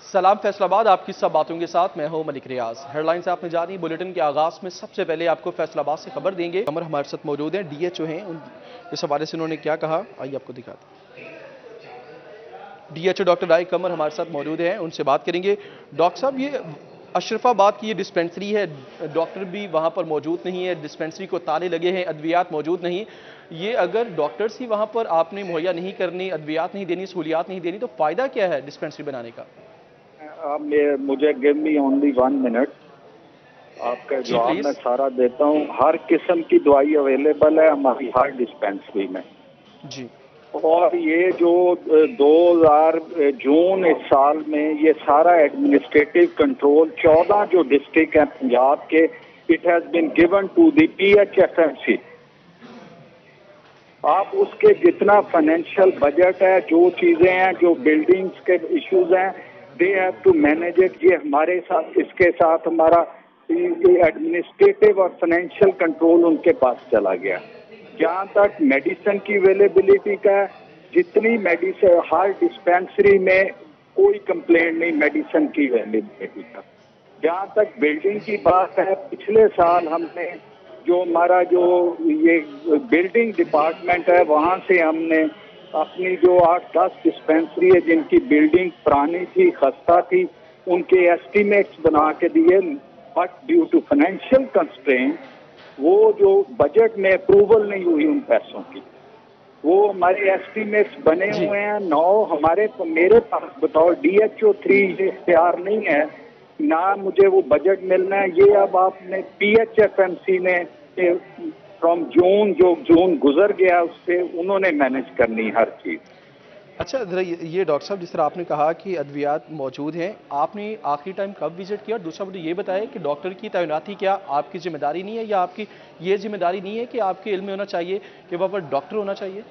सलाम फैसलाबाद, आपकी सब बातों के साथ मैं हूं मलिक रियाज। हेडलाइंस आपने जानी। बुलेटिन के आगाज में सबसे पहले आपको फैसलाबाद से खबर देंगे। कमर हमारे साथ मौजूद हैं, डीएचओ हैं। इस हवाले से उन्होंने क्या कहा, आइए आपको दिखाते हैं। डीएचओ डॉक्टर राय कमर हमारे साथ मौजूद हैं, उनसे बात करेंगे। डॉक्टर साहब, ये अशरफाबाद की ये डिस्पेंसरी है, डॉक्टर भी वहां पर मौजूद नहीं है, डिस्पेंसरी को ताले लगे हैं, अद्वियात मौजूद नहीं। ये अगर डॉक्टर्स ही वहां पर आपने मुहैया नहीं करनी, अद्वियात नहीं देनी, सहूलियात नहीं देनी, तो फायदा क्या है डिस्पेंसरी बनाने का? मुझे गिव मी ओनली 1 मिनट। आपका जी जवाब प्लीज। मैं सारा देता हूँ। हर किस्म की दवाई अवेलेबल है हमारी हर डिस्पेंसरी में। जी और ये जो 2000 जून इस साल में ये सारा एडमिनिस्ट्रेटिव कंट्रोल 14 जो डिस्ट्रिक्ट है पंजाब के, it has been given to the PHFMC। आप उसके जितना फाइनेंशियल बजट है, जो चीजें हैं, जो बिल्डिंग्स के इश्यूज हैं, they have to manage it. ये हमारे साथ, इसके साथ हमारा एडमिनिस्ट्रेटिव और फाइनेंशियल कंट्रोल उनके पास चला गया। जहाँ तक मेडिसिन की अवेलेबिलिटी का है, जितनी मेडिसिन हर डिस्पेंसरी में कोई कंप्लेंट नहीं मेडिसिन की अवेलेबिलिटी का। जहाँ तक बिल्डिंग की बात है, पिछले साल हमने जो हमारा जो ये बिल्डिंग डिपार्टमेंट है, वहाँ से हमने अपनी जो 8-10 डिस्पेंसरी है जिनकी बिल्डिंग पुरानी थी, खस्ता थी, उनके एस्टीमेट्स बना के दिए। But due to financial constraint वो जो बजट में अप्रूवल नहीं हुई उन पैसों की, वो हमारे एस्टीमेट्स बने जी। हुए हैं। 9 हमारे मेरे पास बताओ DHO 3 ये तैयार नहीं है ना, मुझे वो बजट मिलना है। ये अब आपने PHFMC ने फ्रॉम जून, जो जून गुजर गया उससे उन्होंने मैनेज करनी हर चीज। अच्छा, जरा ये डॉक्टर साहब, जिस तरह आपने कहा कि अद्वियात मौजूद हैं, आपने आखिरी टाइम कब विजिट किया? दूसरा मुझे ये बताएं कि डॉक्टर की तैनाती क्या आपकी जिम्मेदारी नहीं है, या आपकी ये जिम्मेदारी नहीं है कि आपके इल्म में होना चाहिए कि वहाँ पर डॉक्टर होना चाहिए?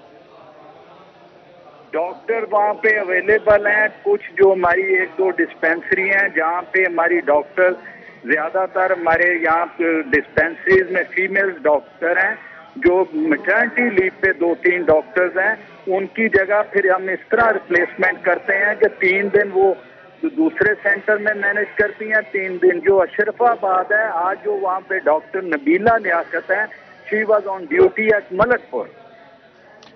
डॉक्टर वहाँ पे अवेलेबल हैं। कुछ जो हमारी 1-2 डिस्पेंसरी हैं जहाँ पे हमारी डॉक्टर, ज्यादातर हमारे यहाँ डिस्पेंसरीज में फीमेल डॉक्टर हैं। जो मैटरनिटी लीव पे 2-3 डॉक्टर्स हैं, उनकी जगह फिर हम इस तरह रिप्लेसमेंट करते हैं कि 3 दिन वो दूसरे सेंटर में मैनेज करती हैं, 3 दिन जो अशरफाबाद है। आज जो वहाँ पे डॉक्टर नबीला लियाकत है, she was on duty at Malakpur.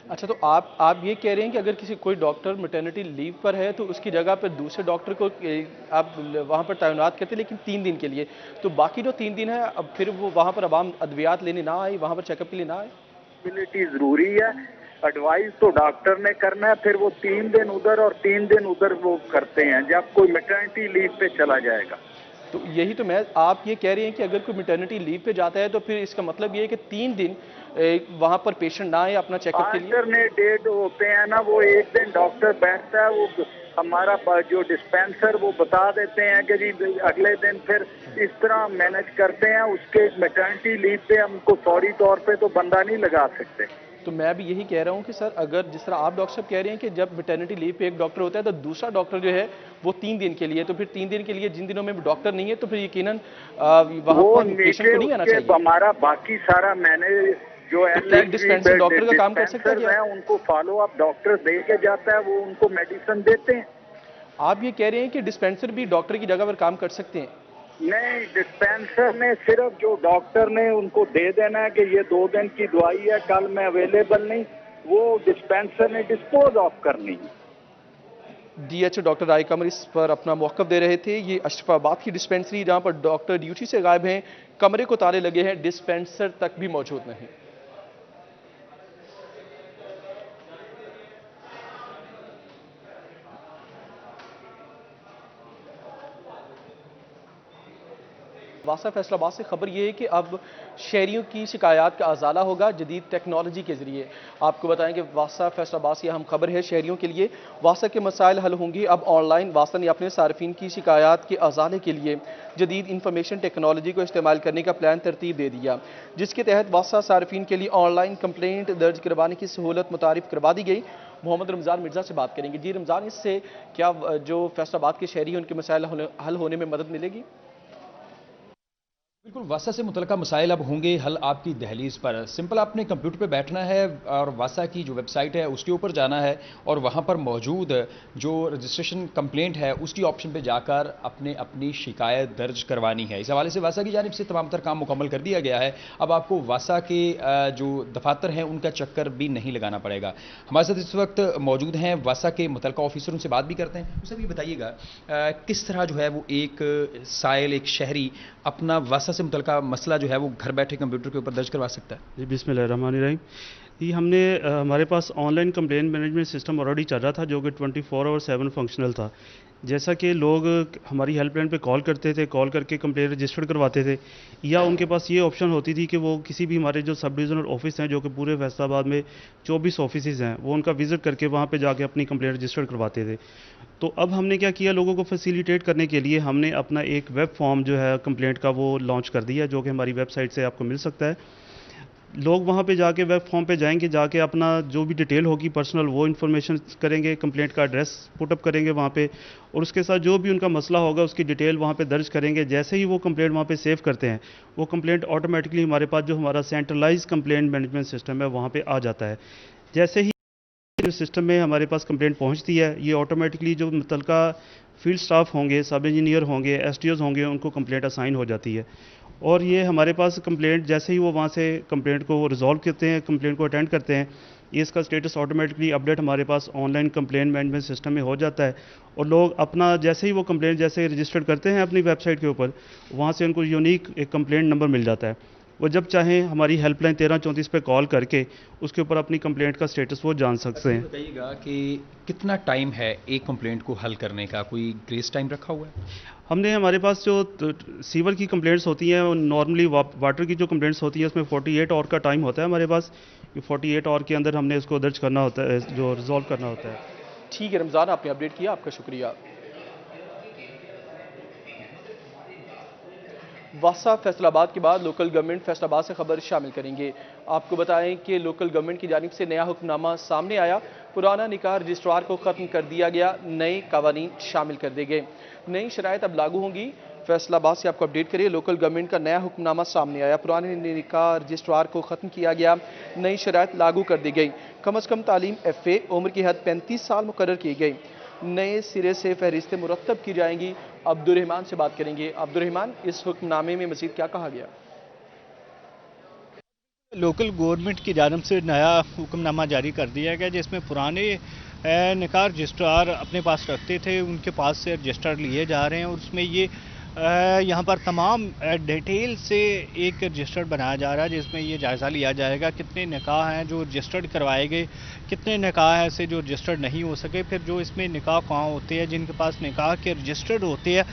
अच्छा, तो आप ये कह रहे हैं कि अगर किसी कोई डॉक्टर मैटरनिटी लीव पर है तो उसकी जगह पर दूसरे डॉक्टर को आप वहाँ पर तैनात करते हैं, लेकिन 3 दिन के लिए। तो बाकी जो 3 दिन है, अब फिर वो वहाँ पर अवाम अद्वियात लेने ना आए, वहाँ पर चेकअप के लिए ना आए? एबिलिटी जरूरी है। एडवाइस तो डॉक्टर ने करना है, फिर वो 3 दिन उधर और 3 दिन उधर वो करते हैं जब कोई मैटरनिटी लीव पे चला जाएगा। तो यही तो मैं, आप ये कह रहे हैं कि अगर कोई मैटरनिटी लीव पे जाता है तो फिर इसका मतलब ये है कि 3 दिन वहाँ पर पेशेंट ना आए अपना चेकअप के लिए? अल्टरनेट डेट होते हैं ना, वो एक दिन डॉक्टर बैठता है, वो हमारा जो डिस्पेंसर वो बता देते हैं कि जी अगले दिन, फिर इस तरह मैनेज करते हैं। उसके मैटरनिटी लीव पे हमको फौरी तौर पे तो बंदा नहीं लगा सकते। तो मैं भी यही कह रहा हूँ कि सर, अगर जिस तरह आप डॉक्टर साहब कह रहे हैं कि जब मैटरनिटी लीव पे एक डॉक्टर होता है तो दूसरा डॉक्टर जो है वो 3 दिन के लिए, तो फिर 3 दिन के लिए जिन दिनों में डॉक्टर नहीं है तो फिर यकीनन वहाँ वो पर पेशेंट को नहीं आना चाहिए। हमारा बाकी सारा मैनेज जो तो एक डिस्पेंसर डॉक्टर का काम कर सकता है डिस्पेंसर क्या? है, उनको फॉलो अप डॉक्टर दे के जाता है, वो उनको मेडिसिन देते हैं। आप ये कह रहे हैं कि डिस्पेंसर भी डॉक्टर की जगह पर काम कर सकते हैं? नहीं, डिस्पेंसर ने सिर्फ जो डॉक्टर ने उनको दे देना है कि ये 2 दिन की दवाई है, कल में अवेलेबल नहीं, वो डिस्पेंसर ने डिस्पोज ऑफ करनी है। डीएचओ डॉक्टर राय कमर इस पर अपना मौक़िफ़ दे रहे थे। ये अशरफाबाद की डिस्पेंसरी जहाँ पर डॉक्टर ड्यूटी से गायब हैं, कमरे को ताले लगे हैं, डिस्पेंसर तक भी मौजूद नहीं। वासा फैसलाबाद से खबर यह है कि अब शहरियों की शिकायत का अजाला होगा जदीद टेक्नोलॉजी के जरिए। आपको बताएं कि वासा फैसलाबाद से अहम खबर है शहरियों के लिए। वासा के मसाइल हल होंगे अब ऑनलाइन। वासा ने अपने सार्फिन की शिकायत के अजाले के लिए जदीद इंफॉर्मेशन टेक्नोलॉजी को इस्तेमाल करने का प्लान तरतीब दे दिया, जिसके तहत वासा सार्फिन के लिए ऑनलाइन कंप्लेंट दर्ज करवाने की सहूलत मुतारिफ करवा दी गई। मोहम्मद रमज़ान मिर्ज़ा से बात करेंगे। जी रमज़ान, इससे क्या जो फैसलाबाद के शहरी हैं उनके मसाइल हल होने में मदद मिलेगी? बिल्कुल, वासा से मुतल्लिका मसाइल अब होंगे हल आपकी दहलीज़ पर। सिंपल आपने कंप्यूटर पे बैठना है और वासा की जो वेबसाइट है उसके ऊपर जाना है और वहाँ पर मौजूद जो रजिस्ट्रेशन कंप्लेंट है उसकी ऑप्शन पे जाकर अपनी शिकायत दर्ज करवानी है। इस हवाले से वासा की जानिब से तमाम तर काम मुकम्मल कर दिया गया है। अब आपको वासा के जो दफातर हैं उनका चक्कर भी नहीं लगाना पड़ेगा। हमारे साथ इस वक्त मौजूद हैं वासा के मुतल्लिका ऑफिसर, उनसे बात भी करते हैं। उनसे भी बताइएगा किस तरह जो है वो एक साइल, एक शहरी अपना वासा से मुतल्लिका मसला जो है वो घर बैठे कंप्यूटर के ऊपर दर्ज करवा सकता है। जी बिस्मिल्लाहिर्रहमानिर्रहीम। ये हमने हमारे पास online complaint management system already चल रहा था जो कि 24/7 फंक्शनल था। जैसा कि लोग हमारी हेल्पलाइन पे कॉल करते थे, कॉल करके कंप्लेंट रजिस्टर्ड करवाते थे, या उनके पास ये ऑप्शन होती थी कि वो किसी भी हमारे जो सब डिविजनल ऑफिस हैं जो कि पूरे फैसलाबाद में 24 ऑफिसेज हैं, वो उनका विज़िट करके वहाँ पे जाके अपनी कंप्लेंट रजिस्टर्ड करवाते थे। तो अब हमने क्या किया, लोगों को फैसिलिटेट करने के लिए हमने अपना एक वेब फॉर्म जो है कंप्लेंट का वो लॉन्च कर दिया, जो कि हमारी वेबसाइट से आपको मिल सकता है। लोग वहाँ पे जाके वेब फॉर्म पे जाएंगे, जाके अपना जो भी डिटेल होगी पर्सनल वो इन्फॉर्मेशन करेंगे, कंप्लेंट का एड्रेस पुटअप करेंगे वहाँ पे, और उसके साथ जो भी उनका मसला होगा उसकी डिटेल वहाँ पे दर्ज करेंगे। जैसे ही वो कंप्लेंट वहाँ पे सेव करते हैं, वो कंप्लेंट ऑटोमेटिकली हमारे पास जो हमारा सेंट्रलाइज कंप्लेंट मैनेजमेंट सिस्टम है वहाँ पे आ जाता है। जैसे ही सिस्टम में हमारे पास कंप्लेंट पहुँचती है, ये ऑटोमेटिकली जो मुतल्लिका फील्ड स्टाफ होंगे, सब इंजीनियर होंगे, एसटीओज होंगे, उनको कंप्लेंट असाइन हो जाती है। और ये हमारे पास कंप्लेंट जैसे ही वो वहाँ से कंप्लेंट को रिजॉल्व करते हैं, कंप्लेंट को अटेंड करते हैं, ये इसका स्टेटस ऑटोमेटिकली अपडेट हमारे पास ऑनलाइन कंप्लेंट मैनेजमेंट सिस्टम में हो जाता है। और लोग अपना जैसे ही वो कंप्लेंट जैसे रजिस्टर्ड करते हैं अपनी वेबसाइट के ऊपर, वहाँ से उनको यूनिक एक कंप्लेंट नंबर मिल जाता है। वो जब चाहें हमारी हेल्पलाइन 1334 पे कॉल करके उसके ऊपर अपनी कंप्लेंट का स्टेटस वो जान सकते हैं। बताइएगा कि कितना टाइम है एक कंप्लेंट को हल करने का, कोई ग्रेस टाइम रखा हुआ है? हमने हमारे पास जो सीवर की कंप्लेंट्स होती हैं, नॉर्मली वाटर की जो कंप्लेंट्स होती हैं उसमें 48 आवर का टाइम होता है हमारे पास। 48 आवर के अंदर हमने उसको दर्ज करना होता है, जो रिजॉल्व करना होता है। ठीक है रमज़ान, आपने अपडेट किया, आपका शुक्रिया। वासा फैसलाबाद के बाद लोकल गवर्नमेंट फैसलाबाद से खबर शामिल करेंगे। आपको बताएं कि लोकल गवर्नमेंट की जानिब से नया हुक्मनामा सामने आया। पुराना निकाह रजिस्ट्रार को ख़त्म कर दिया गया, नए कवानीन शामिल कर दिए गए, नई शराइत अब लागू होंगी। फैसलाबाद से आपको अपडेट करिए, लोकल गवर्नमेंट का नया हुक्मनामा सामने आया। पुराने निकाह रजिस्ट्रार को ख़त्म किया गया, नई शराइत लागू कर दी गई। कम अज़ कम तालीम FA उम्र की हद 35 साल मुकर्रर की गई। नए सिरे से फहरिस्तें मुरतब की जाएंगी। अब्दुर्रहमान से बात करेंगे। अब्दुर्रहमान, इस हुक्मनामे में मज़ीद क्या कहा गया? लोकल गवर्नमेंट की जानिब से नया हुक्मनामा जारी कर दिया गया, जिसमें पुराने निकाह रजिस्ट्रार अपने पास रखते थे, उनके पास से रजिस्टर लिए जा रहे हैं। और उसमें ये यहाँ पर तमाम डिटेल से एक रजिस्टर बनाया जा रहा है, जिसमें ये जायज़ा लिया जाएगा कितने निकाह हैं जो रजिस्टर्ड करवाए गए, कितने निकाह ऐसे जो रजिस्टर्ड नहीं हो सके। फिर जो इसमें निकाह कहाँ होते हैं, जिनके पास निकाह के रजिस्टर्ड होते हैं,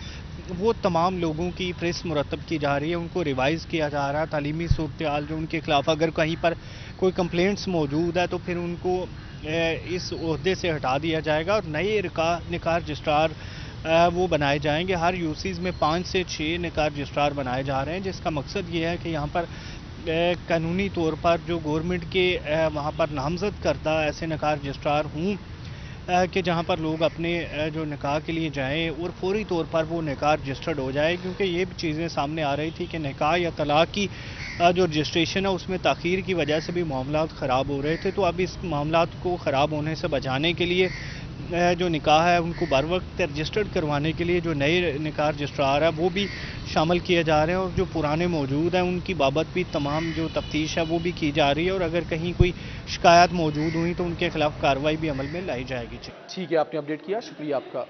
वो तमाम लोगों की प्रेस मुरतब की जा रही है, उनको रिवाइज़ किया जा रहा है। तालीमी सूरत हाल जो उनके खिलाफ अगर कहीं पर कोई कंप्लेंट्स मौजूद है तो फिर उनको इस ओहदे से हटा दिया जाएगा और नए निकाह रजिस्ट्रार वो बनाए जाएंगे। हर यूसीज़ में 5 से 6 निकाह रजिस्ट्रार बनाए जा रहे हैं, जिसका मकसद ये है कि यहाँ पर कानूनी तौर पर जो गवर्नमेंट के वहाँ पर नामज़द करदा ऐसे निकाह रजिस्ट्रार हों कि जहाँ पर लोग अपने जो निकाह के लिए जाएं और फौरी तौर पर वो निकाह रजिस्टर्ड हो जाए। क्योंकि ये भी चीज़ें सामने आ रही थी कि निकाह या तलाक़ की जो रजिस्ट्रेशन है उसमें ताख़ीर की वजह से भी मामलात ख़राब हो रहे थे। तो अब इस मामलात को ख़राब होने से बचाने के लिए जो निकाह है उनको बर वक्त रजिस्टर्ड करवाने के लिए जो नए निकाह रजिस्ट्रार है वो भी शामिल किए जा रहे हैं, और जो पुराने मौजूद हैं उनकी बाबत भी तमाम जो तफ्तीश है वो भी की जा रही है, और अगर कहीं कोई शिकायत मौजूद हुई तो उनके खिलाफ कार्रवाई भी अमल में लाई जाएगी। ठीक है, आपने अपडेट किया, शुक्रिया आपका।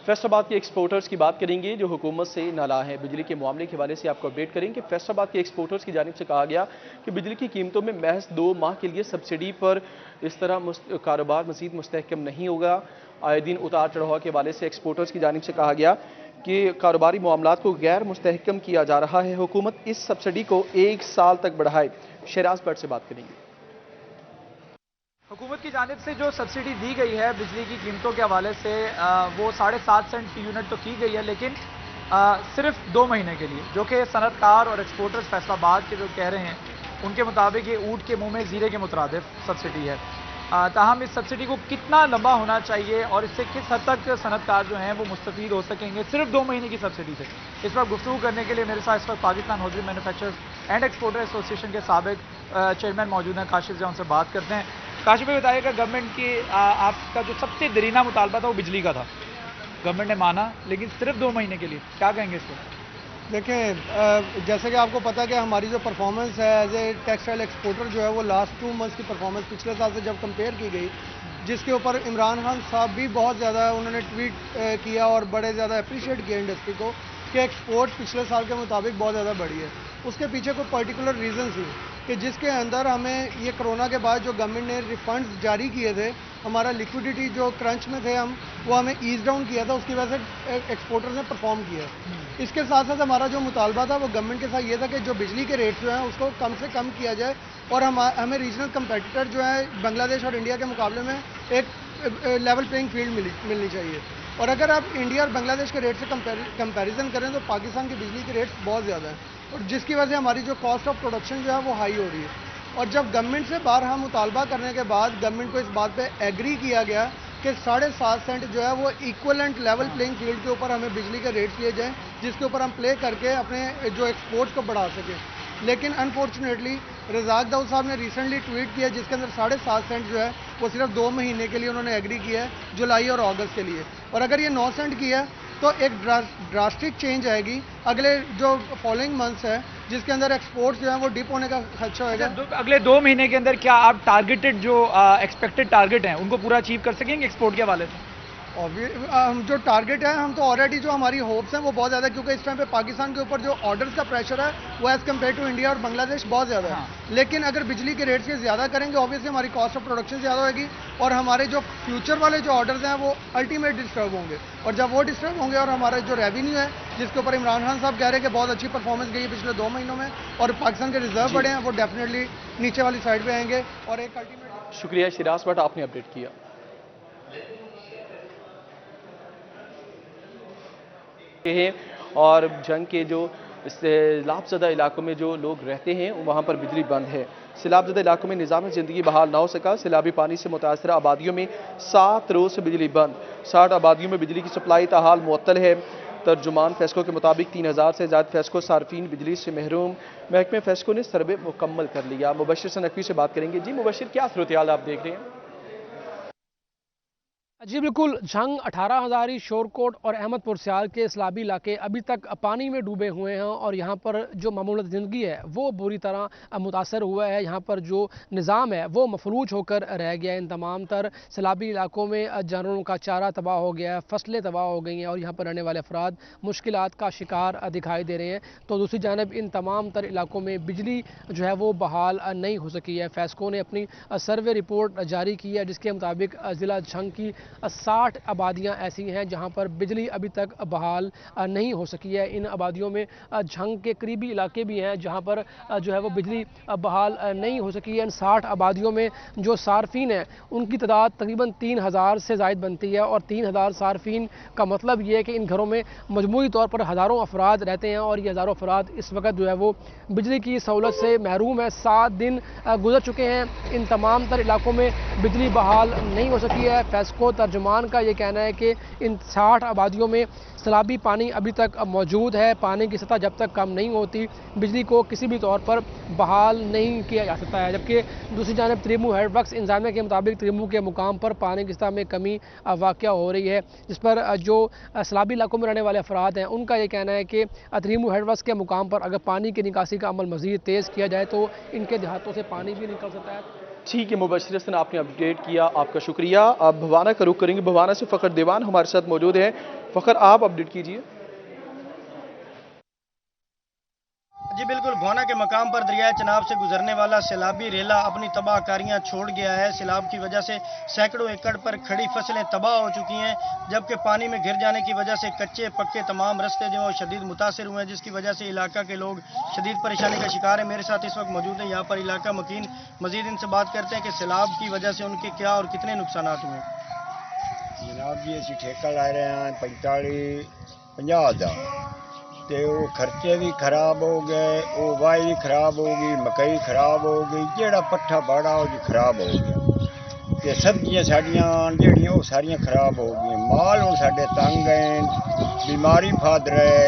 फैसलाबाद के एक्सपोर्टर्स की बात करेंगे जो हुकूमत से नाला है। बिजली के मामले के हवाले से आपको अपडेट करेंगे। फैसलाबाद के एक्सपोर्टर्स की जानिब से कहा गया कि बिजली की कीमतों में महज 2 माह के लिए सब्सिडी पर इस तरह कारोबार मज़ीद मुस्तहकम नहीं होगा। आए दिन उतार चढ़ाव के हवाले से एक्सपोर्टर्स की जानिब से कहा गया कि कारोबारी मामलात को गैर मुस्तहकम किया जा रहा है। हुकूमत इस सब्सिडी को 1 साल तक बढ़ाए। शहराज भट्ट से बात करेंगे। हुकूमत की जानिब से जो सब्सिडी दी गई है बिजली की कीमतों के हवाले से वो 7.5 सेंट की यूनिट तो की गई है, लेकिन सिर्फ 2 महीने के लिए, जो कि सनतकार और एक्सपोर्टर्स फैसलाबाद के जो कह रहे हैं उनके मुताबिक ये ऊँट के मुंह में जीरे के मुतरादिफ सब्सिडी है। ताहम इस सब्सिडी को कितना लंबा होना चाहिए और इससे किस हद तक सनतकार जो हैं वो मुस्तफीद हो सकेंगे सिर्फ 2 महीने की सब्सिडी से। इस पर गुफ्तगू करने के लिए मेरे साथ इस वक्त Pakistan horticulture manufacturers and exporter association के साबिक चेयरमैन मौजूद हैं काशिफ जहाँ, उनसे बात करते हैं। काशिफ भाई बताइएगा, गवर्नमेंट की आपका जो सबसे दरीना मुतालबा था वो बिजली का था, गवर्नमेंट ने माना लेकिन सिर्फ 2 महीने के लिए, क्या कहेंगे इस पर? देखें, जैसे कि आपको पता है कि हमारी जो परफॉर्मेंस है एज ए टेक्सटाइल एक्सपोर्टर जो है वो लास्ट 2 मंथ्स की परफॉर्मेंस पिछले साल से जब कंपेयर की गई, जिसके ऊपर इमरान खान साहब भी बहुत ज़्यादा उन्होंने ट्वीट किया और बड़े ज़्यादा अप्रिशिएट किया इंडस्ट्री को कि एक्सपोर्ट पिछले साल के मुताबिक बहुत ज़्यादा बढ़ी है। उसके पीछे कोई पर्टिकुलर रीज़न थी कि जिसके अंदर हमें ये कोरोना के बाद जो गवर्नमेंट ने रिफंड्स जारी किए थे, हमारा लिक्विडिटी जो क्रंच में थे हम, वो हमें ईज डाउन किया था, उसकी वजह से एक्सपोर्टर्स ने परफॉर्म किया। इसके साथ साथ हमारा जो मुतालबा था वो गवर्नमेंट के साथ ये था कि जो बिजली के रेट जो हैं उसको कम से कम किया जाए और हमें रीजनल कंपेटिटर जो है बांग्लादेश और इंडिया के मुकाबले में एक लेवल प्लेइंग फील्ड मिलनी चाहिए। और अगर आप इंडिया और बांग्लादेश के रेट से कंपैरिजन करें तो पाकिस्तान की बिजली के रेट्स बहुत ज़्यादा हैं और जिसकी वजह से हमारी जो कॉस्ट ऑफ प्रोडक्शन जो है वो हाई हो रही है। और जब गवर्नमेंट से बारहा मुतालबा करने के बाद गवर्नमेंट को इस बात पे एग्री किया गया कि 7.5 सेंट जो है वो इक्वलेंट लेवल प्लेइंग फील्ड के ऊपर हमें बिजली के रेट्स लिए जाएं, जिसके ऊपर हम प्ले करके अपने जो एक्सपोर्ट्स को बढ़ा सकें। लेकिन अनफॉर्चुनेटली रज़ाक दाऊद साहब ने रिसेंटली ट्वीट किया जिसके अंदर 7.5 सेंट जो है वो सिर्फ 2 महीने के लिए उन्होंने एग्री किया है, जुलाई और अगस्त के लिए। और अगर ये 9 सेंट की है तो एक ड्रास्टिक चेंज आएगी अगले जो फॉलोइंग मंथ्स है, जिसके अंदर एक्सपोर्ट्स जो है वो डिप होने का खदशा होगा। अगले 2 महीने के अंदर क्या आप टारगेटेड जो एक्सपेक्टेड टारगेट हैं उनको पूरा अचीव कर सकेंगे एक्सपोर्ट के हवाले से? हम जो टारगेट है, हम तो ऑलरेडी जो हमारी होप्स हैं वो बहुत ज़्यादा, क्योंकि इस टाइम पे पाकिस्तान के ऊपर जो ऑर्डर्स का प्रेशर है वो एज़ कम्पेयर टू इंडिया और बांग्लादेश बहुत ज़्यादा है। लेकिन अगर बिजली के रेट्स ये ज़्यादा करेंगे ऑब्वियसली हमारी कॉस्ट ऑफ प्रोडक्शन ज़्यादा होगी और हमारे जो फ्यूचर वाले जो ऑर्डर्स हैं वो अल्टीमेट डिस्टर्ब होंगे। और जब वो डिस्टर्ब होंगे और हमारा जो रेवेन्यू है जिसके ऊपर इमरान खान साहब कह रहे हैं कि बहुत अच्छी परफॉर्मेंस गई है पिछले 2 महीनों में और पाकिस्तान के रिजर्व बढ़े हैं, वो डेफिनेटली नीचे वाली साइड पर आएंगे और एक अल्टीमेट। शुक्रिया शिराज भट्ट, आपने अपडेट किया। हैं और जंग के जो सैलाबज़दा इलाकों में जो लोग रहते हैं वहाँ पर बिजली बंद है। सैलाबज़दा इलाकों में निज़ाम ज़िंदगी बहाल ना हो सका। सैलाबी पानी से मुतासर आबादियों में 7 रोज़ से बिजली बंद। 60 आबादियों में बिजली की सप्लाई ताहाल मुअत्तल है। तर्जुमान फेस्को के मुताबिक 3000 से ज़्यादा फेस्को सार्फिन बिजली से महरूम। महकमे फेस्को ने सर्वे मुकम्मल कर लिया। मुबशिर से नकवी से बात करेंगे। जी मुबशिर, क्या सूरत-ए-हाल आप देख रहे हैं? जी बिल्कुल, झंग, 18 हज़ारी, शोरकोट और अहमदपुर सियाल के सैलाबी इलाके अभी तक पानी में डूबे हुए हैं और यहाँ पर जो मामूलत ज़िंदगी है वो बुरी तरह मुतासर हुआ है। यहाँ पर जो निज़ाम है वो मफलूज होकर रह गया है। इन तमाम तर सैलाबी इलाकों में जानवरों का चारा तबाह हो गया है, फसलें तबाह हो गई हैं और यहाँ पर रहने वाले अफराद मुश्किलात का शिकार दिखाई दे रहे हैं। तो दूसरी जानब इन तमाम तर इलाकों में बिजली जो है वो बहाल नहीं हो सकी है। फेस्को ने अपनी सर्वे रिपोर्ट जारी की है जिसके मुताबिक ज़िला झंग की 60 आबादियाँ ऐसी हैं जहाँ पर बिजली अभी तक बहाल नहीं हो सकी है। इन आबादियों में झंग के करीबी इलाके भी हैं जहाँ पर जो है वो बिजली बहाल नहीं हो सकी है। इन 60 आबादियों में जो सार्फिन हैं उनकी तादाद तकरीबन 3000 से ज़ायद बनती है और 3000 सार्फिन का मतलब ये है कि इन घरों में मजमूई तौर पर हज़ारों अफराद रहते हैं और ये हज़ारों अफराद इस वक्त जो है वो बिजली की सहूलत से महरूम है। 7 दिन गुजर चुके हैं, इन तमाम तर इलाकों में बिजली बहाल नहीं हो सकी है। फेस्को तर्जुमान का ये कहना है कि इन 60 आबादियों में सैलाबी पानी अभी तक मौजूद है। पानी की सतह जब तक कम नहीं होती बिजली को किसी भी तौर पर बहाल नहीं किया जा सकता है। जबकि दूसरी जानब त्रिमू हेड वर्क्स इंतजामिया के मुताबिक त्रिमू के मुकाम पर पानी की सतह में कमी वाक़या हो रही है, जिस पर जो सैलाबी इलाकों में रहने वाले अफराद हैं उनका ये कहना है कि त्रिमू हेड वर्क्स के मुकाम पर अगर पानी की निकासी का अमल मज़ीद तेज़ किया जाए तो इनके देहातों से पानी भी निकल सकता है। ठीक है मुबशिर हसन, आपने अपडेट किया, आपका शुक्रिया। अब भवाना का रुख करेंगे। भवाना से फ़खर दीवान हमारे साथ मौजूद है। फ़खर, आप अपडेट कीजिए। जी बिल्कुल, भवाना के मकाम पर दरिया चनाब से गुजरने वाला सैलाबी रेला अपनी तबाहकारियां छोड़ गया है। सैलाब की वजह से सैकड़ों एकड़ पर खड़ी फसलें तबाह हो चुकी हैं, जबकि पानी में घिर जाने की वजह से कच्चे पक्के तमाम रास्ते जो शदीद मुतासर हुए हैं, जिसकी वजह से इलाका के लोग शदीद परेशानी का शिकार है। मेरे साथ इस वक्त मौजूद है यहाँ पर इलाका मकीन, मजीद इनसे बात करते हैं कि सैलाब की वजह से उनके क्या और कितने नुकसान हुए। जनाब जी असं ठेका ला रहे हैं 45-50 हज़ार, तो वो खर्चे भी खराब हो गए, वो वाई भी खराब हो गई, मकई खराब हो गई, जेड़ा पट्ठा बाड़ा वो जी खराब हो गया। ਤੇ ਸਬਜ਼ੀਆਂ ਸਾਡੀਆਂ ਜਿਹੜੀਆਂ ਉਹ ਸਾਰੀਆਂ ਖਰਾਬ ਹੋ ਗਈਆਂ। ਮਾਲ ਹੁਣ ਸਾਡੇ ਤੰਗ ਹੈ, ਬਿਮਾਰੀ ਫਾਦ ਰਹੇ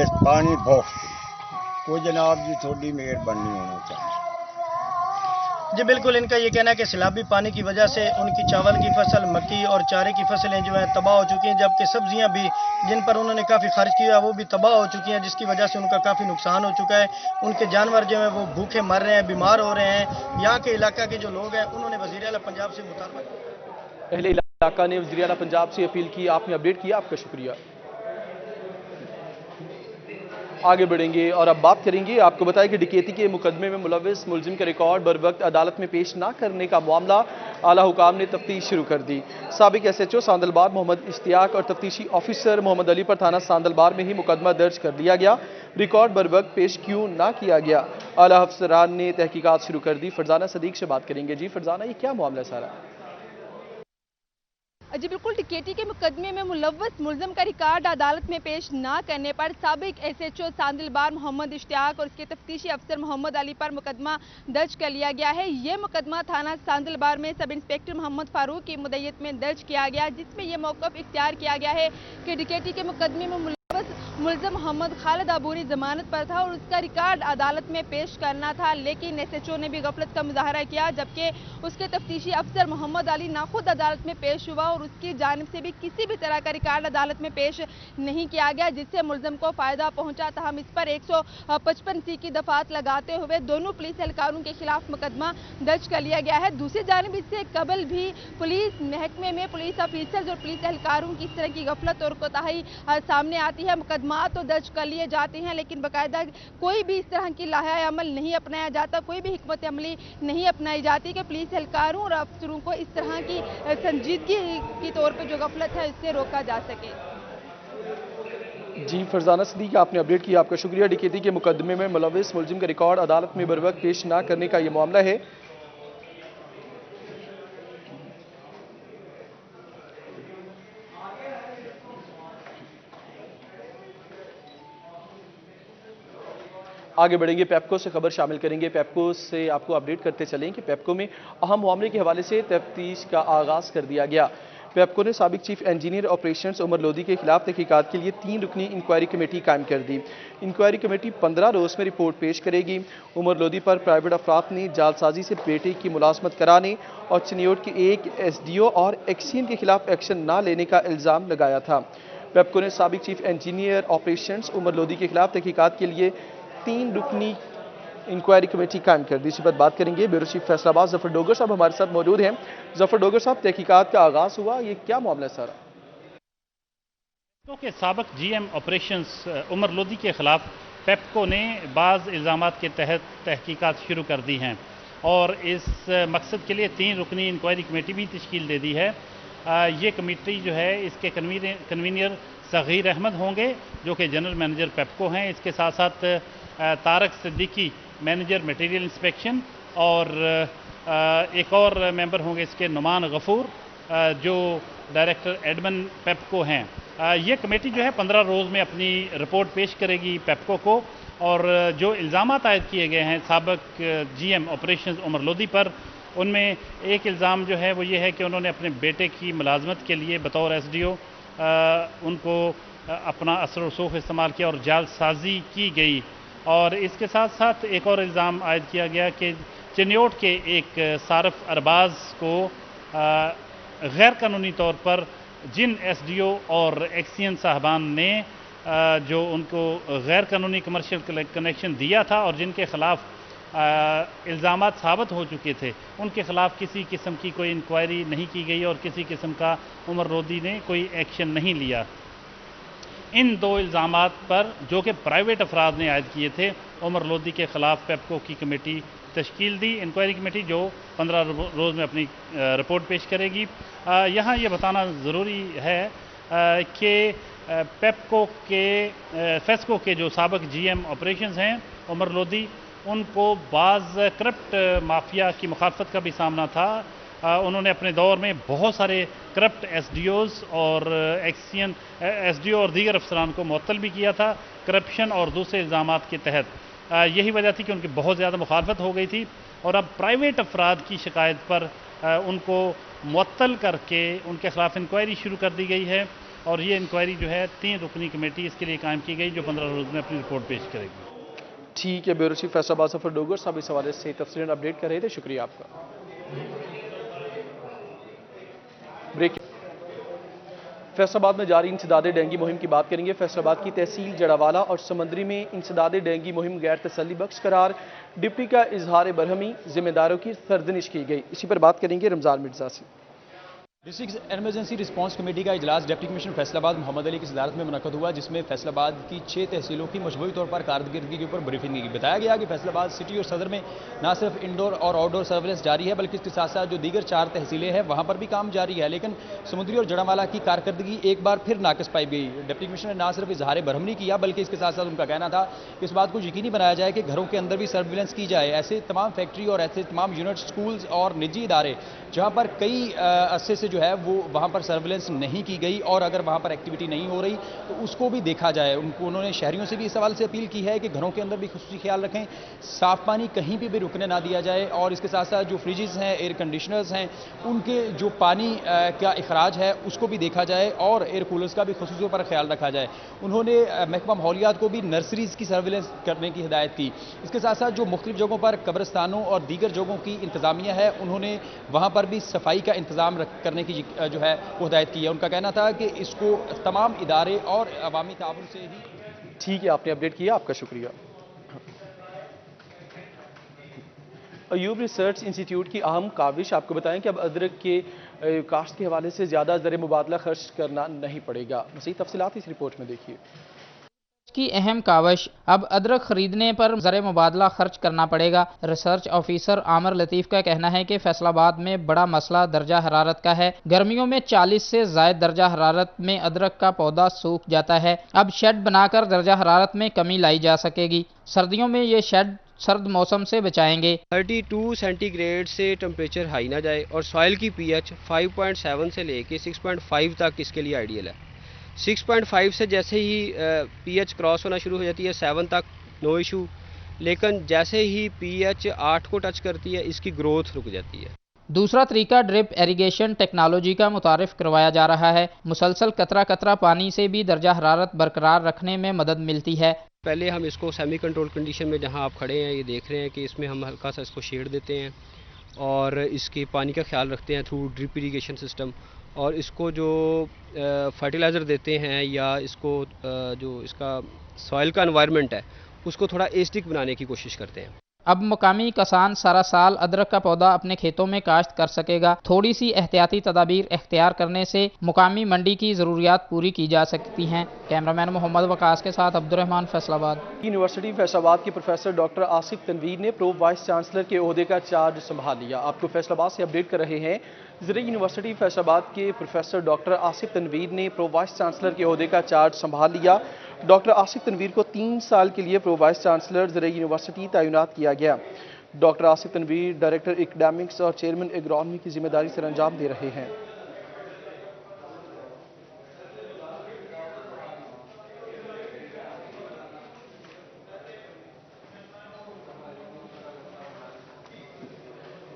ਇਸ ਪਾਣੀ ਬਹੁਤ ਕੋਈ जनाब जी थोड़ी मेहरबानी होना चाहिए। जी बिल्कुल, इनका ये कहना है कि सैलाबी पानी की वजह से उनकी चावल की फसल, मक्की और चारे की फसलें जो हैं तबाह हो चुकी हैं, जबकि सब्जियां भी जिन पर उन्होंने काफ़ी खर्च किया वो भी तबाह हो चुकी हैं, जिसकी वजह से उनका काफ़ी नुकसान हो चुका है। उनके जानवर जो हैं वो भूखे मर रहे हैं, बीमार हो रहे हैं। यहाँ के इलाका के जो लोग हैं उन्होंने वज़ीर आला पंजाब से मुतालबा, अहले इलाका ने वज़ीर आला पंजाब से अपील की। आपने अपडेट किया, आपका शुक्रिया। आगे बढ़ेंगे और अब बात करेंगे। आपको बताया कि डकैती के मुकदमे में मुलविस मुलजिम के रिकॉर्ड बर वक्त अदालत में पेश ना करने का मामला आला हुकाम ने तफ्तीश शुरू कर दी। साबिक SHO सांदलबार मोहम्मद इश्तियाक और तफ्तीशी ऑफिसर मोहम्मद अली पर थाना सांदलबार में ही मुकदमा दर्ज कर लिया गया। रिकॉर्ड बर वक्त पेश क्यों ना किया गया, आला अफसरान ने तहकीकात शुरू कर दी। फरजाना सदीक से बात करेंगे। जी फरजाना, ये क्या मामला है सारा? जी बिल्कुल, डकैती के मुकदमे में मुलव्वस मुलजिम का रिकॉर्ड अदालत में पेश ना करने पर साबिक SHO सांदलबार मोहम्मद इश्तियाक और उसके तफ्तीशी अफसर मोहम्मद अली पर मुकदमा दर्ज कर लिया गया है। ये मुकदमा थाना सांदलबार में सब इंस्पेक्टर मोहम्मद फारूक की मुद्दत में दर्ज किया गया, जिसमें यह मौक़िफ़ इख्तियार किया गया है कि डकैती के मुकदमे में मुलजिम मोहम्मद खालिद अबूरी जमानत पर था और उसका रिकॉर्ड अदालत में पेश करना था, लेकिन SHO ने भी गफलत का मुजाहरा किया, जबकि उसके तफ्तीशी अफसर मोहम्मद अली ना खुद अदालत में पेश हुआ और उसकी जानिब से भी किसी भी तरह का रिकॉर्ड अदालत में पेश नहीं किया गया, जिससे मुलजिम को फ़ायदा पहुंचा था। हम इस पर 155C की दफात लगाते हुए दोनों पुलिस एहलकारों के खिलाफ मुकदमा दर्ज कर लिया गया है। दूसरी जानिब इससे कबल भी पुलिस महकमे में पुलिस ऑफिसर्स और पुलिस एहलकारों की इस तरह की गफलत और कोताही सामने आती है। मुकदमा तो दर्ज कर लिए जाते हैं, लेकिन बाकायदा कोई भी इस तरह की लाहा अमल नहीं अपनाया जाता, कोई भी हिकमत अमली नहीं अपनाई जाती कि पुलिस एहलकारों और अफसरों को इस तरह की संजीदगी के तौर पर जो गफलत है इससे रोका जा सके। जी फरजाना सदीक, आपने अपडेट किया, आपका शुक्रिया। डकैती के मुकदमे में मुलविस मुलजिम का रिकॉर्ड अदालत में बर वक्त पेश ना करने का यह मामला है। आगे बढ़ेंगे, पेप्को से खबर शामिल करेंगे। पेप्को से आपको अपडेट करते चलें कि पेप्को में अहम मामले के हवाले से तफ्तीश का आगाज़ कर दिया गया। पेप्को ने साबिक chief engineer operations Umar Lodhi के खिलाफ तहकीकात के लिए 3 रुकनी इंक्वायरी कमेटी कायम कर दी। इंक्वायरी कमेटी 15 रोज़ में रिपोर्ट पेश करेगी। उमर लोधी पर प्राइवेट अफराद ने जालसाजी से बेटे की मुलाजमत कराने और चिन्योट के एक SDO और एक्सियन के खिलाफ एक्शन न लेने का इल्ज़ाम लगाया था। पेप्को ने साबिक chief engineer operations Umar Lodhi के खिलाफ तहकीकात के लिए 3 रुकनी इंक्वायरी कमेटी कायम कर दी। इसी पर बात करेंगे। ब्यूरो चीफ फैसलाबाद जफर डोगर साहब हमारे साथ मौजूद हैं। जफर डोगर साहब, तहकीकात का आगाज़ हुआ, ये क्या मामला है सारा? के साबिक GM ऑपरेशंस उमर लोधी के खिलाफ पेप्को ने बाज़ इल्ज़ामात के तहत तहकीकात शुरू कर दी हैं और इस मकसद के लिए 3 रुकनी इंक्वायरी कमेटी भी तश्कील दे दी है। ये कमेटी जो है इसके कन्वीनियर सगीर अहमद होंगे जो कि जनरल मैनेजर पेप्को हैं। इसके साथ साथ Tariq Siddiqui manager material inspection और एक और मेंबर होंगे इसके नुमान गफूर जो डायरेक्टर एडमिन पेप्को हैं। ये कमेटी जो है 15 रोज़ में अपनी रिपोर्ट पेश करेगी पेप्को को और जो इल्ज़ामात आयद किए गए हैं साबिक GM ऑपरेशंस उमर लोधी पर, उनमें एक इल्ज़ाम जो है वो ये है कि उन्होंने अपने बेटे की मुलाजमत के लिए बतौर SDO उनको अपना असर रसूख इस्तेमाल किया और जालसाजी की गई। और इसके साथ साथ एक और इल्ज़ाम आयद किया गया कि चिन्योट के एक सारफ अरबाज को गैर कानूनी तौर पर जिन SDO और एक्सियन साहबान ने जो उनको गैर कानूनी कमर्शियल कनेक्शन दिया था और जिनके ख़िलाफ़ इल्ज़ामात साबित हो चुके थे, उनके ख़िलाफ़ किसी किस्म की कोई इंक्वायरी नहीं की गई और किसी किस्म का उमर लोधी ने कोई एक्शन नहीं लिया। इन 2 इल्ज़ामात पर जो कि प्राइवेट अफराद ने आयद किए थे, उमर लोधी के ख़िलाफ़ पेप्को की कमेटी तश्कील दी, इंक्वायरी कमेटी जो 15 रोज़ में अपनी रिपोर्ट पेश करेगी। यहाँ ये बताना ज़रूरी है कि पेप्को के फेस्को के जो साबिक GM ऑपरेशंस हैं उमर लोधी, उनको बाज़ करप्ट माफिया की मुखालफत का भी सामना था। उन्होंने अपने दौर में बहुत सारे करप्ट SDOs और एक्सियन SDO और दीगर अफसरान को मुअत्तल भी किया था करप्शन और दूसरे इल्ज़ामात के तहत। यही वजह थी कि उनकी बहुत ज़्यादा मुखालफत हो गई थी और अब प्राइवेट अफराद की शिकायत पर उनको मुअत्तल करके उनके खिलाफ इंक्वायरी शुरू कर दी गई है और ये इंक्वायरी जो है 3 रुकनी कमेटी इसके लिए कायम की गई जो 15 रोज़ में अपनी रिपोर्ट पेश करेगी। ठीक है, ब्यूरो चीफ फैसलाबाद सफर डोगर साहब इस हवाले से तफसीलन अपडेट कर रहे थे, शुक्रिया आपका। ब्रेक। फैसलाबाद में जारी इंसदाद डेंगू मुहिम की बात करेंगे। फैसलाबाद की तहसील जड़ावाला और समंदरी में इंसदाद डेंगू मुहिम गैर तसल्ली बख्श करार, डिप्टी का इजहार बरहमी, जिम्मेदारों की सरजनिश की गई। इसी पर बात करेंगे रमजान मिर्जा से। डिस्ट्रिक्ट एमरजेंसी रिस्पांस कमेटी का इजलास डिप्टी कमिश्नर फैसलाबाद मोहम्मद अली की सदारत में मुनक्कद हुआ, जिसमें फैसलाबाद की 6 तहसीलों की मजमूई तौर पर कारकर्दगी के ऊपर ब्रीफिंग की। बताया गया कि फैसलाबाद सिटी और सदर में न सिर्फ इंडोर और आउटडोर सर्विलेंस जारी है बल्कि इसके साथ साथ जो दीगर 4 तहसीलें हैं वहां पर भी काम जारी है, लेकिन समुद्री और जड़ावाला की कारकर्दगी एक बार फिर नाकिस पाई गई। डिप्टी कमिश्नर ने न सिर्फ इजहार बरहम नहीं किया बल्कि इसके साथ साथ उनका कहना था कि इस बात को यकीनी बनाया जाए कि घरों के अंदर भी सर्विलेंस की जाए। ऐसे तमाम फैक्ट्री और ऐसे तमाम यूनिट, स्कूल्स और निजी इदारे जहां पर कई अरसे से जो है वो वहां पर सर्विलेंस नहीं की गई और अगर वहां पर एक्टिविटी नहीं हो रही तो उसको भी देखा जाए। उन्होंने शहरियों से भी इस सवाल से अपील की है कि घरों के अंदर भी खुसूसी ख्याल रखें, साफ पानी कहीं पे भी रुकने ना दिया जाए और इसके साथ साथ जो फ्रिजेस हैं, एयर कंडीशनर्स हैं, उनके जो पानी का अखराज है उसको भी देखा जाए और एयर कूलर्स का भी खुसूसी पर ख्याल रखा जाए। उन्होंने महकमा माहौलियात को भी नर्सरीज की सर्विलेंस करने की हिदायत की। इसके साथ साथ जो मुख्तलिफ जगहों पर कब्रिस्तानों और दीगर जगहों की इंतजामिया है उन्होंने वहां पर भी सफाई का इंतजाम करने की जो है वो हिदायत की है। उनका कहना था कि इसको तमाम इदारे और अवामी ताउन से ही। ठीक है, आपने अपडेट किया, आपका शुक्रिया। अयूब रिसर्च इंस्टीट्यूट की अहम काविश, आपको बताएं कि अब अदरक के काश्त के हवाले से ज़्यादा ज़र मुबादला खर्च करना नहीं पड़ेगा। मज़ीद तफसीलात इस रिपोर्ट में देखिए। की अहम काविश, अब अदरक खरीदने पर ज़र मुबादला खर्च करना पड़ेगा। रिसर्च ऑफिसर आमर लतीफ़ का कहना है कि फैसलाबाद में बड़ा मसला दर्जा हरारत का है। गर्मियों में 40 से ज़ायद दर्जा हरारत में अदरक का पौधा सूख जाता है। अब शेड बनाकर दर्जा हरारत में कमी लाई जा सकेगी। सर्दियों में ये शेड सर्द मौसम से बचाएंगे। 32 सेंटीग्रेड से टेम्परेचर हाई ना जाए और सॉइल की पीएच 5.7 से लेके 6.5 तक इसके लिए आइडियल है। 6.5 से जैसे ही पीएच क्रॉस होना शुरू हो जाती है 7 तक नो इशू, लेकिन जैसे ही पीएच 8 को टच करती है इसकी ग्रोथ रुक जाती है। दूसरा तरीका ड्रिप एरीगेशन टेक्नोलॉजी का मुतारिफ करवाया जा रहा है। मुसलसल कतरा कतरा पानी से भी दर्जा हरारत बरकरार रखने में मदद मिलती है। पहले हम इसको सेमी कंट्रोल कंडीशन में जहां आप खड़े हैं ये देख रहे हैं कि इसमें हम हल्का सा इसको शेड देते हैं और इसके पानी का ख्याल रखते हैं थ्रू ड्रिप इरीगेशन सिस्टम, और इसको जो फर्टिलाइज़र देते हैं या इसको जो इसका सॉइल का एनवायरनमेंट है उसको थोड़ा एसिडिक बनाने की कोशिश करते हैं। अब मुकामी किसान सारा साल अदरक का पौधा अपने खेतों में काश्त कर सकेगा। थोड़ी सी एहतियाती तदाबीर इख्तियार करने से मुकामी मंडी की ज़रूरियात पूरी की जा सकती हैं। कैमरामैन मोहम्मद वकास के साथ अब्दुर्रहमान, फैसलाबाद। यूनिवर्सिटी फैसलाबाद के प्रोफेसर डॉक्टर आसिफ तनवीर ने प्रो वाइस चांसलर के ओहदे का चार्ज संभाल लिया। आपको फैसलाबाद से अपडेट कर रहे हैं। ज़रिए यूनिवर्सिटी फैसलाबाद के प्रोफेसर डॉक्टर आसिफ तनवीर ने प्रो वाइस चांसलर के ओहदे का चार्ज संभाल लिया। डॉक्टर आसिफ तनवीर को 3 साल के लिए प्रो वाइस चांसलर ज़रिए यूनिवर्सिटी तैनात किया गया। Doctor Asif Tanveer director academics और चेयरमैन एग्रोनॉमी की जिम्मेदारी से अंजाम दे रहे हैं।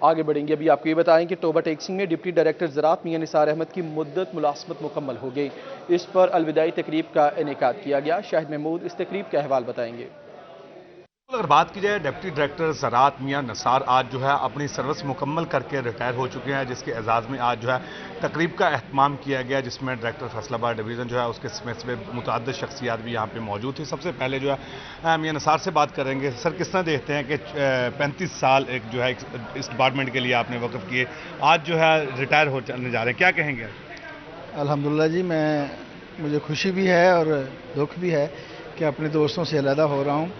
आगे बढ़ेंगे। अभी आपको ये बताएं कि टोबा टेक्सिंग में डिप्टी डायरेक्टर ज़राअत मियां निसार अहमद की मुद्दत मुलाजमत मुकम्मल हो गई। इस पर अलविदाई तकरीब का इनेकाद किया गया। शाहिद महमूद इस तकरीब का अहवाल बताएंगे। अगर बात की जाए डिप्टी डायरेक्टर ज़राअत मियां निसार आज जो है अपनी सर्विस मुकम्मल करके रिटायर हो चुके हैं, जिसके एजाज़ में आज जो है तकरीब का एहतमाम किया गया, जिसमें डायरेक्टर फैसलाबाद डिवीज़न जो है उसके में मुतअद्दिद शख्सियात भी यहाँ पे मौजूद थी। सबसे पहले जो है मियां निसार से बात करेंगे। सर, किस तरह देखते हैं कि 35 साल एक जो है इस डिपार्टमेंट के लिए आपने वक़्फ़ किए, आज जो है रिटायर होने जा रहे हैं, क्या कहेंगे? अल्हम्दुलिल्लाह जी, मुझे खुशी भी है और दुख भी है कि अपने दोस्तों से अलहदा हो रहा हूँ,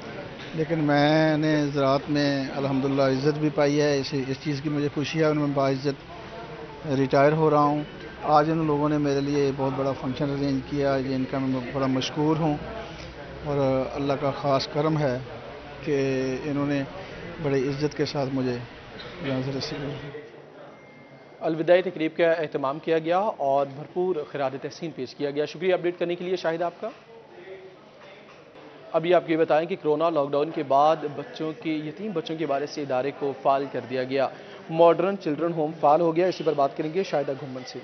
लेकिन मैंने ज़राअत में अल्हम्दुलिल्लाह इज़्ज़त भी पाई है। इस चीज़ की मुझे खुशी है और मैं बाइज़्ज़त रिटायर हो रहा हूँ। आज इन लोगों ने मेरे लिए बहुत बड़ा फंक्शन अरेंज किया, जिनका मैं बड़ा मशकूर हूँ और अल्लाह का ख़ास करम है कि इन्होंने बड़े इज़्ज़त के साथ मुझे अलविदाई तकरीब का एहतमाम किया गया और भरपूर खिराद तहसीन पेश किया गया। शुक्रिया अपडेट करने के लिए शाहिद आपका। अभी आपको ये बताएं कि कोरोना लॉकडाउन के बाद यतीम बच्चों के बारे से इदारे को फाल कर दिया गया। मॉडर्न चिल्ड्रन होम फाल हो गया। इसी पर बात करेंगे शाहिदा घुम्मन से।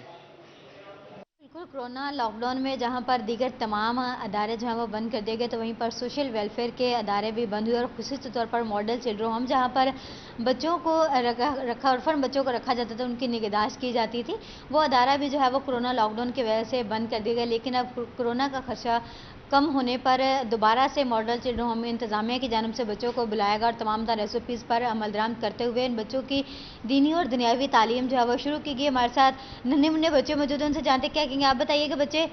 बिल्कुल, कोरोना लॉकडाउन में जहां पर दीगर तमाम अदारे जो हैं वो बंद कर दिए गए, तो वहीं पर सोशल वेलफेयर के अदारे भी बंद हुए और खुसूसी तौर पर मॉडल चिल्ड्रन होम जहां पर बच्चों को रखा ऑर्फन बच्चों को रखा जाता था, उनकी निगहदाश्त की जाती थी, वो अदारा भी जो है वो कोरोना लॉकडाउन की वजह से बंद कर दिया गया। लेकिन अब कोरोना का खर्चा कम होने पर दोबारा से मॉडल चिल्ड्रन होम में इंतजामिया की जानिब से बच्चों को बुलाएगा और तमाम तरह SOPs पर अमल दरामद करते हुए इन बच्चों की दीनी और दुनियावी तालीम जो है वो शुरू की गई। हमारे साथ नन्हे मुन्ने बच्चे मौजूद हैं, उनसे जानते क्या कहेंगे। आप बताइए कि बच्चे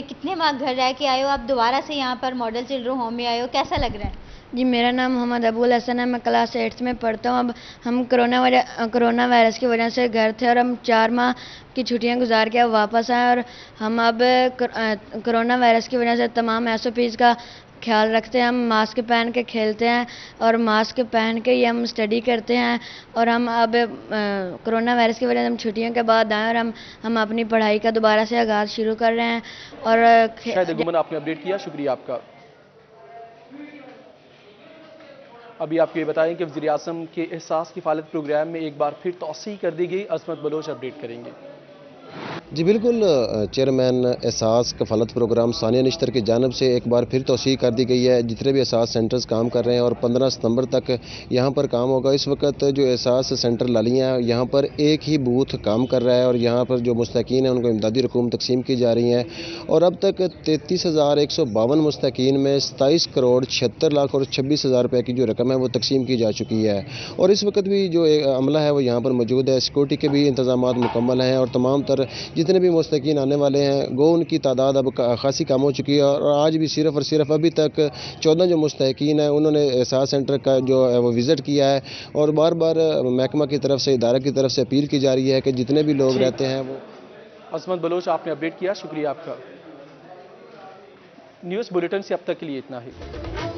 कितने माह घर रह के आए हो, आप दोबारा से यहाँ पर मॉडल चिल्ड्रन होम में आए हो, कैसा लग रहा है? जी, मेरा नाम मोहम्मद अबुल हसन है, मैं क्लास 8 में पढ़ता हूँ। अब हम कोरोना वायरस की वजह से घर थे और हम 4 माह की छुट्टियां गुजार के अब वापस आए और हम अब कोरोना वायरस की वजह से तमाम SOPs का ख्याल रखते हैं। हम मास्क पहन के खेलते हैं और मास्क पहन के ही हम स्टडी करते हैं और हम अब कोरोना वायरस की वजह से हम छुट्टियों के बाद आए और हम अपनी पढ़ाई का दोबारा से आगाज़ शुरू कर रहे हैं। और शाहिदा घुम्मन आपने अपडेट किया, शुक्रिया आपका। अभी आपको ये बताएं कि वज़ीर आज़म के एहसास किफ़ालत प्रोग्राम में एक बार फिर तौसीह कर दी गई। अज़मत बलोच अपडेट करेंगे। जी बिल्कुल, चेयरमैन एहसास कफ़ालत प्रोग्राम सानिया निश्तर की जानिब से एक बार फिर तौसीह कर दी गई है। जितने भी एहसास सेंटर्स काम कर रहे हैं और 15 सितंबर तक यहाँ पर काम होगा। इस वक्त जो एहसास सेंटर लालियाँ हैं यहाँ पर एक ही बूथ काम कर रहा है और यहाँ पर जो मुस्तकीन हैं उनको इमदादी रकूम तकसीम की जा रही हैं और अब तक 33,152 मुस्तकीन में 27 करोड़ 76 लाख और 26,000 रुपये की जो रकम है वो तकसीम की जा चुकी है। और इस वक्त भी जो अमला है वो यहाँ पर मौजूद है। सिक्योरिटी के भी इंतजाम मुकम्मल हैं और तमाम तर जितने भी मुस्तकीन आने वाले हैं गो उनकी तादाद अब खासी कम हो चुकी है और आज भी सिर्फ और सिर्फ अभी तक 14 जो मुस्तकीन हैं उन्होंने एहसास सेंटर का जो है वो विज़िट किया है और बार बार महकमा की तरफ से, इदारा की तरफ से अपील की जा रही है कि जितने भी लोग रहते हैं वो। अज़मत बलोच आपने अपडेट किया, शुक्रिया आपका। न्यूज़ बुलेटिन से अब तक के लिए इतना ही।